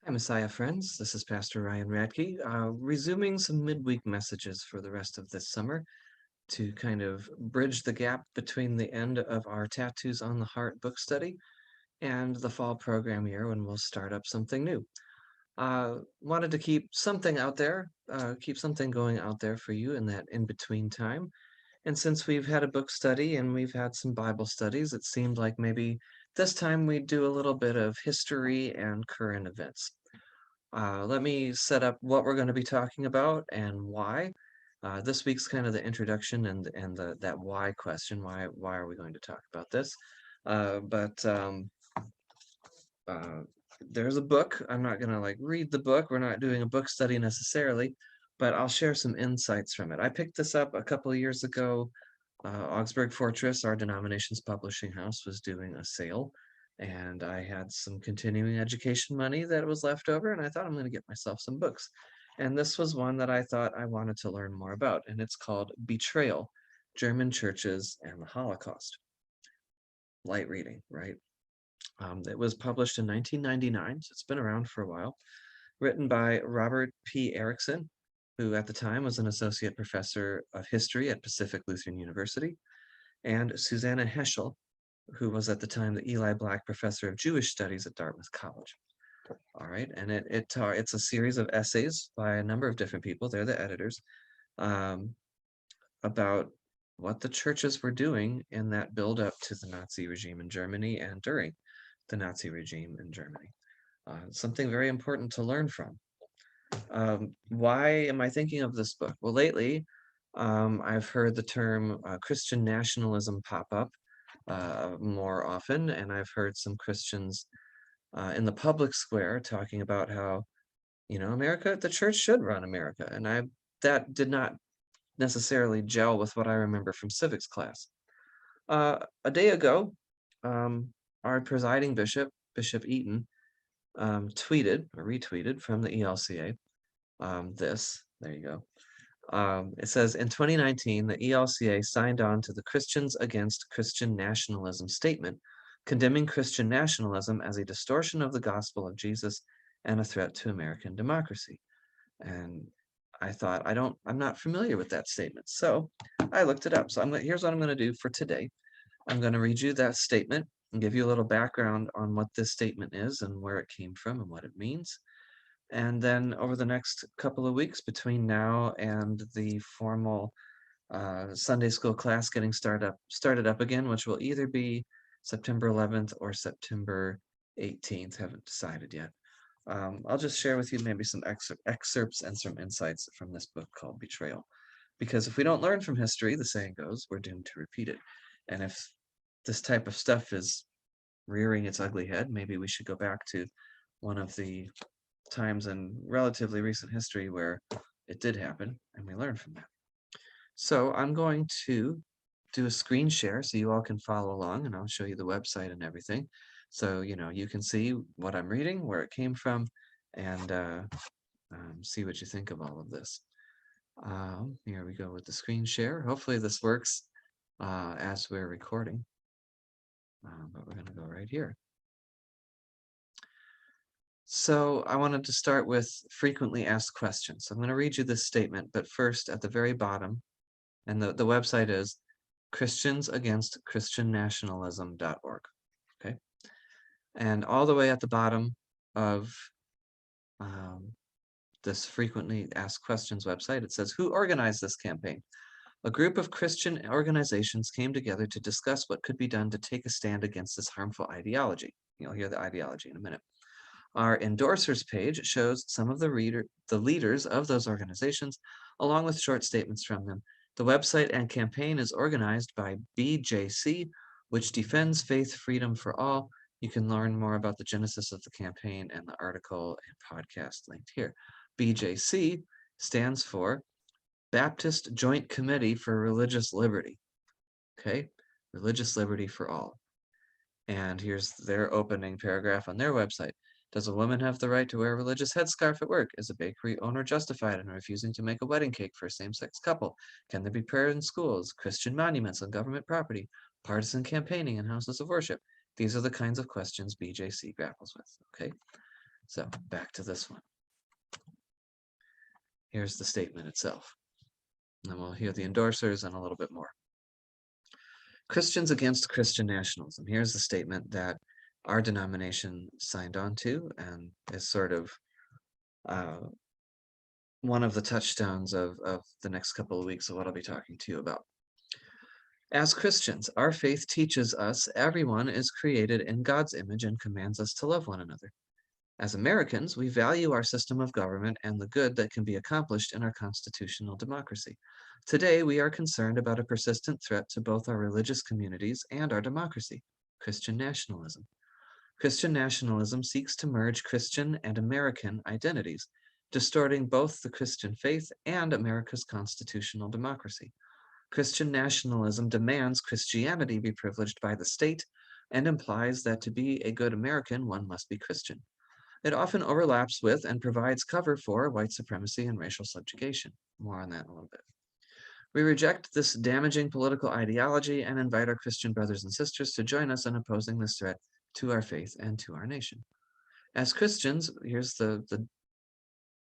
Hi, Messiah friends. This is Pastor Ryan Radke, resuming some midweek messages for the rest of this summer to kind of bridge the gap between the end of our Tattoos on the Heart book study and the fall program year when we'll start up something new. Wanted to keep something out there, keep something going out there for you in that in-between time. And since we've had a book study and we've had some Bible studies, it seemed like maybe this time we'd do a little bit of history and current events. Let me set up what we're going to be talking about and why. This week's kind of the introduction and that why question. Why are we going to talk about this? But uh, there's a book. I'm not going to like read the book. We're not doing a book study necessarily, but I'll share some insights from it. I picked this up a couple of years ago. Augsburg Fortress, our denomination's publishing house, was doing a sale, and I had some continuing education money that was left over, and I thought I'm going to get myself some books. And this was one that I thought I wanted to learn more about, and it's called Betrayal, German Churches and the Holocaust. Light reading, right? It was published in 1999, so it's been around for a while. Written by Robert P. Erickson, who at the time was an associate professor of history at Pacific Lutheran University, and Susanna Heschel, who was at the time the Eli Black Professor of Jewish Studies at Dartmouth College. All right, and it's a series of essays by a number of different people. They're the editors, um, about what the churches were doing in that build up to the Nazi regime in Germany and during the Nazi regime in Germany. Something very important to learn from. Why am I thinking of this book? Well, lately, I've heard the term Christian nationalism pop up more often, and I've heard some Christians in the public square talking about how, America, the church should run America, and that did not necessarily gel with what I remember from civics class. A day ago, um, our presiding bishop, Bishop Eaton, tweeted or retweeted from the ELCA there you go. It says, in 2019, the ELCA signed on to the Christians Against Christian Nationalism statement, condemning Christian nationalism as a distortion of the gospel of Jesus and a threat to American democracy. And I thought, I'm not familiar with that statement. So I looked it up. So here's what I'm going to do for today. I'm going to read you that statement and give you a little background on what this statement is and where it came from and what it means. And then over the next couple of weeks between now and the formal Sunday school class getting started up again, which will either be September 11th or September 18th, haven't decided yet. I'll just share with you maybe some excerpts and some insights from this book called Betrayal. Because if we don't learn from history, the saying goes, we're doomed to repeat it. And if this type of stuff is rearing its ugly head, maybe we should go back to one of the times in relatively recent history where it did happen and we learned from that. So I'm going to do a screen share so you all can follow along, and I'll show you the website and everything. So, you can see what I'm reading, where it came from, and see what you think of all of this. Here we go with the screen share. Hopefully this works as we're recording, but we're going to go right here. So I wanted to start with frequently asked questions. So I'm going to read you this statement, but first at the very bottom, and the website is christiansagainstchristiannationalism.org. Okay. And all the way at the bottom of this frequently asked questions website, it says, who organized this campaign? A group of Christian organizations came together to discuss what could be done to take a stand against this harmful ideology. You'll hear the ideology in a minute. Our endorsers page shows some of the leaders of those organizations, along with short statements from them. The website and campaign is organized by BJC, which defends faith freedom for all. You can learn more about the genesis of the campaign and the article and podcast linked here. BJC stands for Baptist Joint Committee for Religious Liberty. Okay, religious liberty for all. And here's their opening paragraph on their website. Does a woman have the right to wear a religious headscarf at work? Is a bakery owner justified in refusing to make a wedding cake for a same-sex couple? Can there be prayer in schools, Christian monuments on government property, partisan campaigning in houses of worship? These are the kinds of questions BJC grapples with, okay? So back to this one. Here's the statement itself. And we'll hear the endorsers and a little bit more. Christians against Christian nationalism. Here's the statement that our denomination signed on to and is sort of one of the touchstones of the next couple of weeks of what I'll be talking to you about. As Christians, our faith teaches us everyone is created in God's image and commands us to love one another. As Americans, we value our system of government and the good that can be accomplished in our constitutional democracy. Today, we are concerned about a persistent threat to both our religious communities and our democracy, Christian nationalism. Christian nationalism seeks to merge Christian and American identities, distorting both the Christian faith and America's constitutional democracy. Christian nationalism demands Christianity be privileged by the state and implies that to be a good American, one must be Christian. It often overlaps with and provides cover for white supremacy and racial subjugation. More on that in a little bit. We reject this damaging political ideology and invite our Christian brothers and sisters to join us in opposing this threat to our faith and to our nation. As Christians, here's the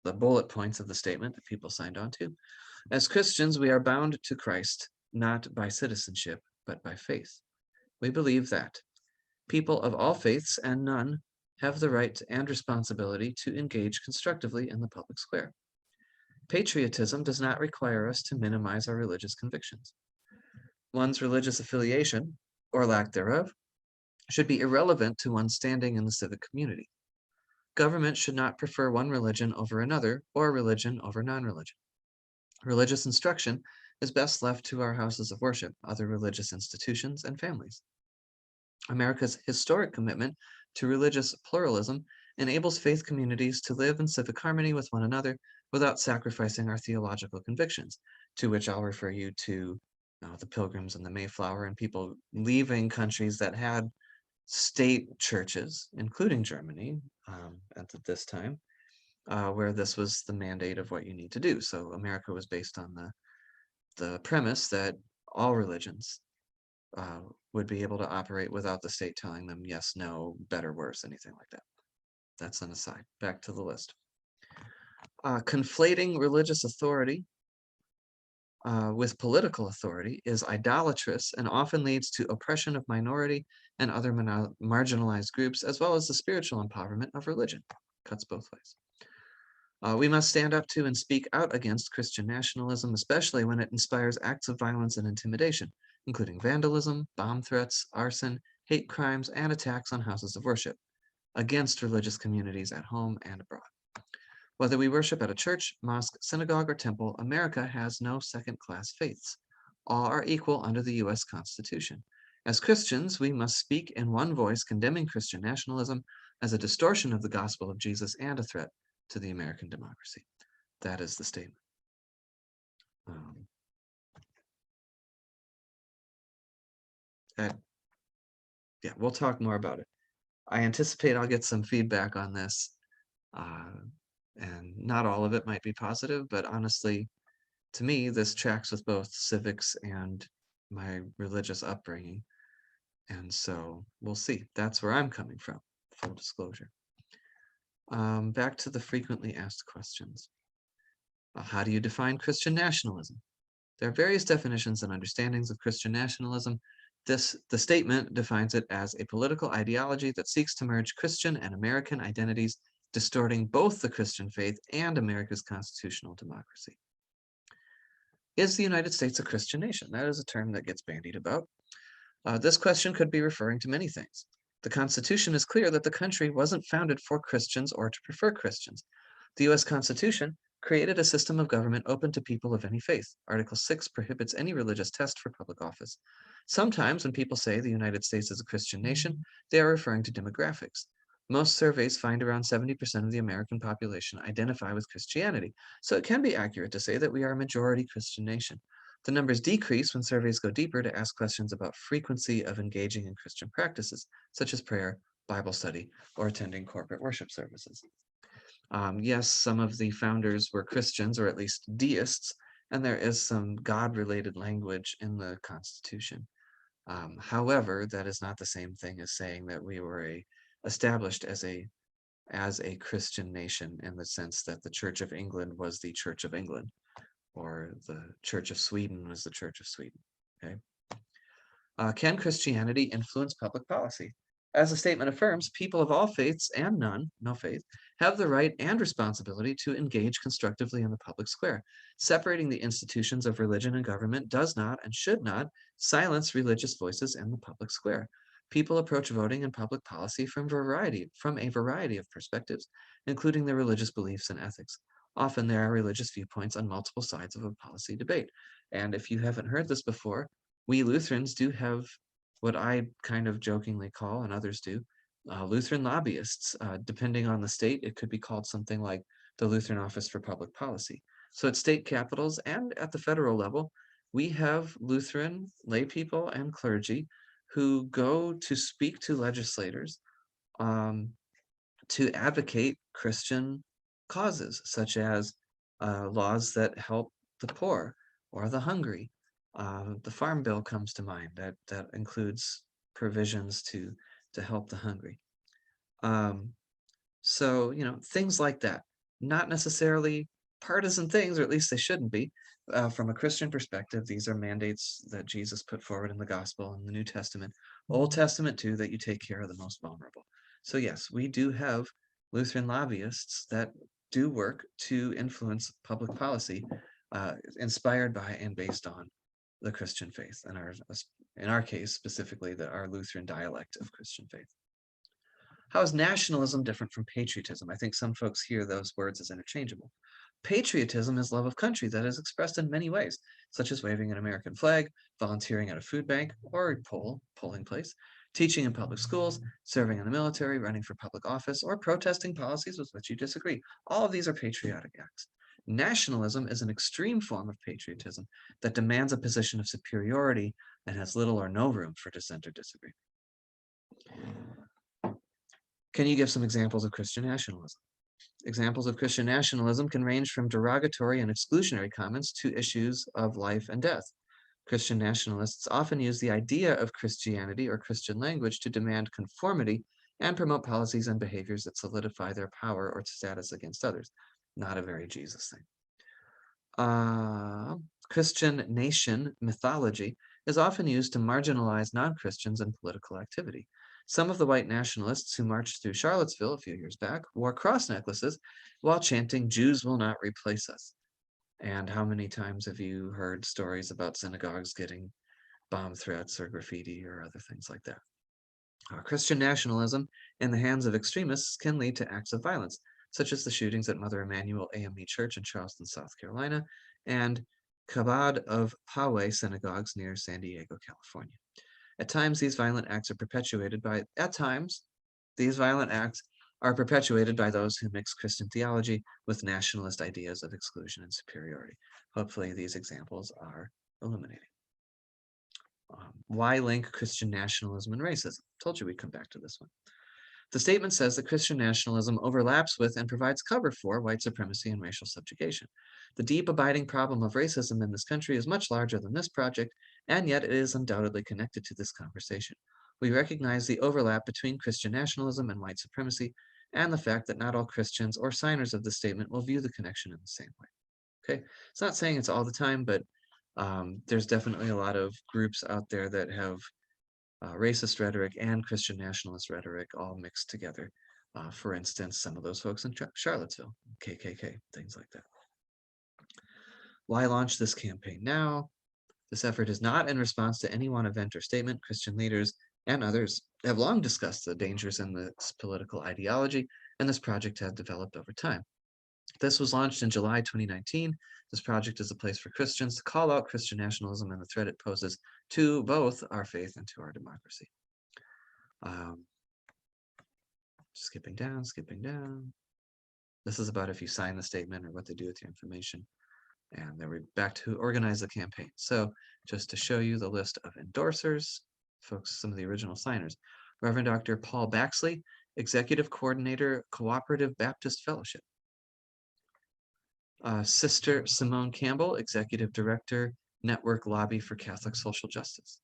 bullet points of the statement that people signed on to. As Christians, we are bound to Christ, not by citizenship, but by faith. We believe that people of all faiths and none have the right and responsibility to engage constructively in the public square. Patriotism does not require us to minimize our religious convictions. One's religious affiliation, or lack thereof, should be irrelevant to one's standing in the civic community. Government should not prefer one religion over another or religion over non-religion. Religious instruction is best left to our houses of worship, other religious institutions, and families. America's historic commitment to religious pluralism enables faith communities to live in civic harmony with one another without sacrificing our theological convictions, to which I'll refer you to the Pilgrims and the Mayflower and people leaving countries that had state churches, including Germany at this time, where this was the mandate of what you need to do. So America was based on the premise that all religions would be able to operate without the state telling them yes, no, better, worse, anything like that. That's an aside. Back to the list. Conflating religious authority with political authority is idolatrous and often leads to oppression of minority and other marginalized groups, as well as the spiritual empowerment of religion. Cuts both ways. We must stand up to and speak out against Christian nationalism, especially when it inspires acts of violence and intimidation, including vandalism, bomb threats, arson, hate crimes, and attacks on houses of worship, against religious communities at home and abroad. Whether we worship at a church, mosque, synagogue, or temple, America has no second-class faiths. All are equal under the U.S. Constitution. As Christians, we must speak in one voice condemning Christian nationalism as a distortion of the gospel of Jesus and a threat to the American democracy. That is the statement. Yeah, we'll talk more about it. I anticipate I'll get some feedback on this, and not all of it might be positive, but honestly, to me, this tracks with both civics and my religious upbringing. And so we'll see. That's where I'm coming from, full disclosure. Back to the frequently asked questions. How do you define Christian nationalism? There are various definitions and understandings of Christian nationalism. The statement defines it as a political ideology that seeks to merge Christian and American identities, distorting both the Christian faith and America's constitutional democracy. Is the United States a Christian nation? That is a term that gets bandied about. This question could be referring to many things. The Constitution is clear that the country wasn't founded for Christians or to prefer Christians. The U.S. Constitution created a system of government open to people of any faith. Article 6 prohibits any religious test for public office. Sometimes when people say the United States is a Christian nation, they are referring to demographics. Most surveys find around 70% of the American population identify with Christianity, so it can be accurate to say that we are a majority Christian nation. The numbers decrease when surveys go deeper to ask questions about frequency of engaging in Christian practices, such as prayer, Bible study, or attending corporate worship services. Yes, some of the founders were Christians, or at least deists, and there is some God-related language in the Constitution. However, that is not the same thing as saying that we were established as a as a Christian nation in the sense that the Church of England was the Church of England, or the Church of Sweden was the Church of Sweden. Okay. Can Christianity influence public policy? As the statement affirms, people of all faiths and none, no faith, have the right and responsibility to engage constructively in the public square. Separating the institutions of religion and government does not and should not silence religious voices in the public square. People approach voting and public policy from a variety of perspectives, including their religious beliefs and ethics. Often there are religious viewpoints on multiple sides of a policy debate. And if you haven't heard this before, we Lutherans do have what I kind of jokingly call, and others do, Lutheran lobbyists. Depending on the state, it could be called something like the Lutheran Office for Public Policy. So at state capitals and at the federal level, we have Lutheran lay people and clergy who go to speak to legislators um, to advocate Christian causes, such as laws that help the poor or the hungry. The Farm Bill comes to mind. That includes provisions to help the hungry. So, things like that, not necessarily partisan things, or at least they shouldn't be. From a Christian perspective, these are mandates that Jesus put forward in the gospel and the New Testament, Old Testament too, that you take care of the most vulnerable. So yes, we do have Lutheran lobbyists that do work to influence public policy, inspired by and based on the Christian faith, and in our case specifically, our Lutheran dialect of Christian faith. How is nationalism different from patriotism? I think some folks hear those words as interchangeable. Patriotism is love of country that is expressed in many ways, such as waving an American flag, volunteering at a food bank or a polling place, teaching in public schools, serving in the military, running for public office, or protesting policies with which you disagree. All of these are patriotic acts. Nationalism is an extreme form of patriotism that demands a position of superiority and has little or no room for dissent or disagreement. Can you give some examples of Christian nationalism? Examples of Christian nationalism can range from derogatory and exclusionary comments to issues of life and death. Christian nationalists often use the idea of Christianity or Christian language to demand conformity and promote policies and behaviors that solidify their power or status against others. Not a very Jesus thing. Christian nation mythology is often used to marginalize non-Christians in political activity. Some of the white nationalists who marched through Charlottesville a few years back wore cross necklaces while chanting, "Jews will not replace us." And how many times have you heard stories about synagogues getting bomb threats or graffiti or other things like that? Christian nationalism in the hands of extremists can lead to acts of violence, such as the shootings at Mother Emanuel AME Church in Charleston, South Carolina, and Chabad of Poway synagogues near San Diego, California. At times, these violent acts are perpetuated by those who mix Christian theology with nationalist ideas of exclusion and superiority. Hopefully, these examples are illuminating. Why link Christian nationalism and racism? Told you we'd come back to this one. The statement says that Christian nationalism overlaps with and provides cover for white supremacy and racial subjugation. The deep abiding problem of racism in this country is much larger than this project, and yet it is undoubtedly connected to this conversation. We recognize the overlap between Christian nationalism and white supremacy, and the fact that not all Christians or signers of the statement will view the connection in the same way. Okay, it's not saying it's all the time, but there's definitely a lot of groups out there that have racist rhetoric and Christian nationalist rhetoric all mixed together. For instance, some of those folks in Charlottesville, KKK, things like that. Why launch this campaign now? This effort is not in response to any one event or statement. Christian leaders and others have long discussed the dangers in this political ideology, and this project has developed over time. This was launched in July 2019. This project is a place for Christians to call out Christian nationalism and the threat it poses to both our faith and to our democracy. Skipping down. This is about if you sign the statement or what they do with your information. And then we're back to organize the campaign. So just to show you the list of endorsers, folks, some of the original signers. Reverend Dr. Paul Baxley, Executive Coordinator, Cooperative Baptist Fellowship. Sister Simone Campbell, Executive Director, Network Lobby for Catholic Social Justice.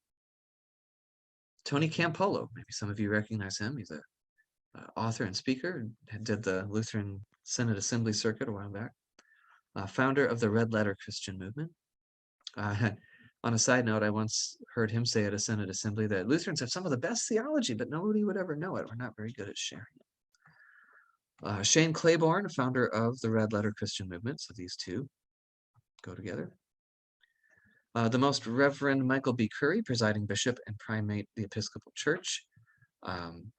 Tony Campolo, maybe some of you recognize him. He's a author and speaker, did the Lutheran Synod Assembly Circuit a while back. Founder of the Red Letter Christian movement. On a side note, I once heard him say at a Synod Assembly that Lutherans have some of the best theology, but nobody would ever know it. We're not very good at sharing it. Shane Claiborne, founder of the Red Letter Christian movement. So these two go together. The Most Reverend Michael B. Curry, presiding bishop and primate the Episcopal Church.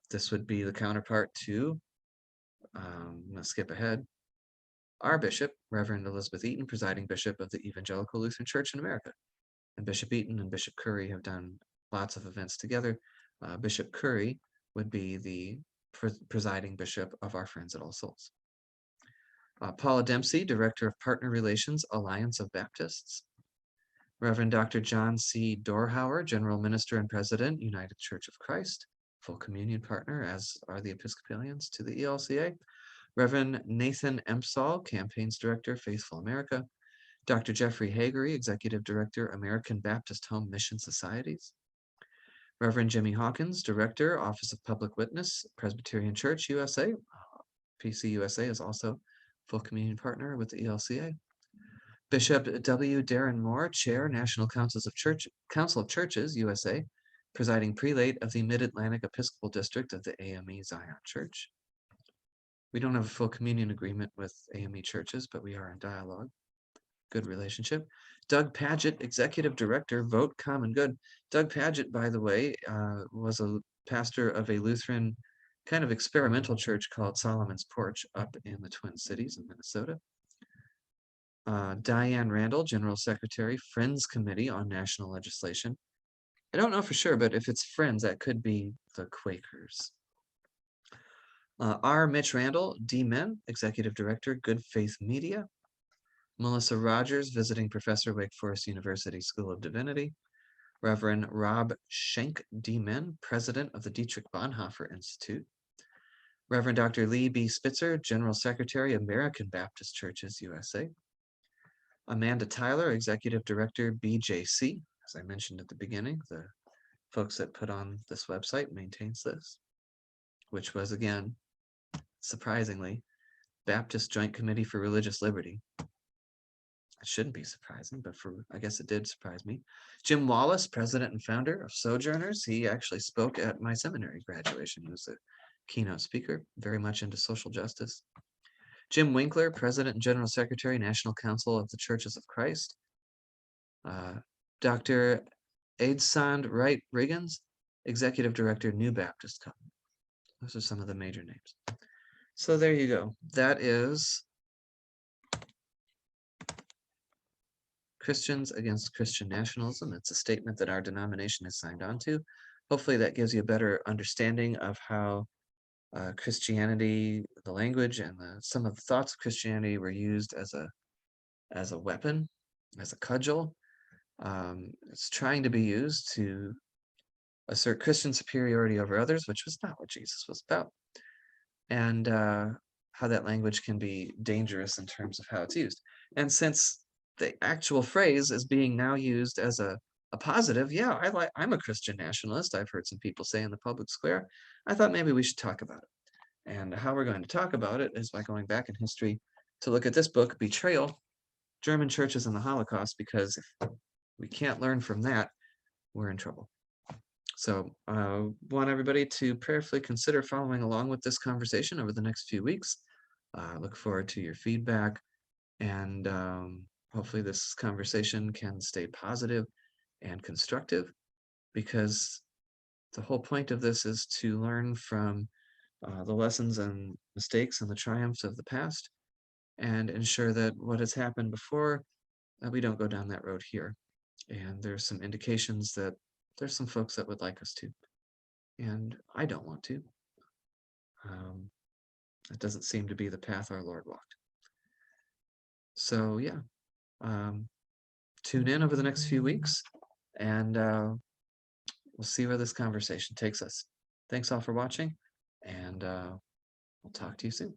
This would be the counterpart to, I'm going to skip ahead, our bishop, Reverend Elizabeth Eaton, presiding bishop of the Evangelical Lutheran Church in America. And Bishop Eaton and Bishop Curry have done lots of events together. Bishop Curry would be the presiding bishop of our Friends at All Souls. Paula Dempsey, Director of Partner Relations, Alliance of Baptists. Reverend Dr. John C. Dorhauer, General Minister and President, United Church of Christ, full communion partner, as are the Episcopalians to the ELCA. Reverend Nathan Empsall, Campaigns Director, Faithful America. Dr. Jeffrey Hagery, Executive Director, American Baptist Home Mission Societies. Reverend Jimmy Hawkins, Director, Office of Public Witness, Presbyterian Church USA. PCUSA is also full communion partner with the ELCA. Bishop W. Darren Moore, Chair, National Council of Churches USA, presiding prelate of the Mid-Atlantic Episcopal District of the AME Zion Church. We don't have a full communion agreement with AME churches, but we are in dialogue. Good relationship. Doug Padgett, Executive Director, Vote Common Good. Doug Padgett, by the way, was a pastor of a Lutheran kind of experimental church called Solomon's Porch up in the Twin Cities in Minnesota. Diane Randall, General Secretary, Friends Committee on National Legislation. I don't know for sure, but if it's Friends, that could be the Quakers. R. Mitch Randall, D-Men, Executive Director, Good Faith Media. Melissa Rogers, Visiting Professor, Wake Forest University School of Divinity. Reverend Rob Schenk, D-Men, President of the Dietrich Bonhoeffer Institute. Reverend Dr. Lee B. Spitzer, General Secretary, American Baptist Churches, USA. Amanda Tyler, Executive Director, BJC. As I mentioned at the beginning, the folks that put on this website maintains this, which was, again, surprisingly, Baptist Joint Committee for Religious Liberty. It shouldn't be surprising, but I guess it did surprise me. Jim Wallace, president and founder of Sojourners. He actually spoke at my seminary graduation. He was a keynote speaker, very much into social justice. Jim Winkler, president and general secretary, National Council of the Churches of Christ. Dr. Aidsand Wright Riggins, executive director, New Baptist Covenant. Those are some of the major names. So there you go. That is Christians Against Christian Nationalism. It's a statement that our denomination has signed on to. Hopefully that gives you a better understanding of how Christianity, the language, and some of the thoughts of Christianity were used as a weapon, as a cudgel. It's trying to be used to assert Christian superiority over others, which was not what Jesus was about. And how that language can be dangerous in terms of how it's used. And since the actual phrase is being now used as a positive, yeah, I'm a Christian nationalist. I've heard some people say in the public square. I thought maybe we should talk about it. And how we're going to talk about it is by going back in history to look at this book, Betrayal, German Churches and the Holocaust, because if we can't learn from that, we're in trouble. So I want everybody to prayerfully consider following along with this conversation over the next few weeks. Look forward to your feedback, and hopefully this conversation can stay positive and constructive, because the whole point of this is to learn from the lessons and mistakes and the triumphs of the past, and ensure that what has happened before, we don't go down that road here. And there's some indications that there's some folks that would like us to, and I don't want to. It doesn't seem to be the path our Lord walked. So yeah, tune in over the next few weeks, and we'll see where this conversation takes us. Thanks all for watching, and we'll talk to you soon.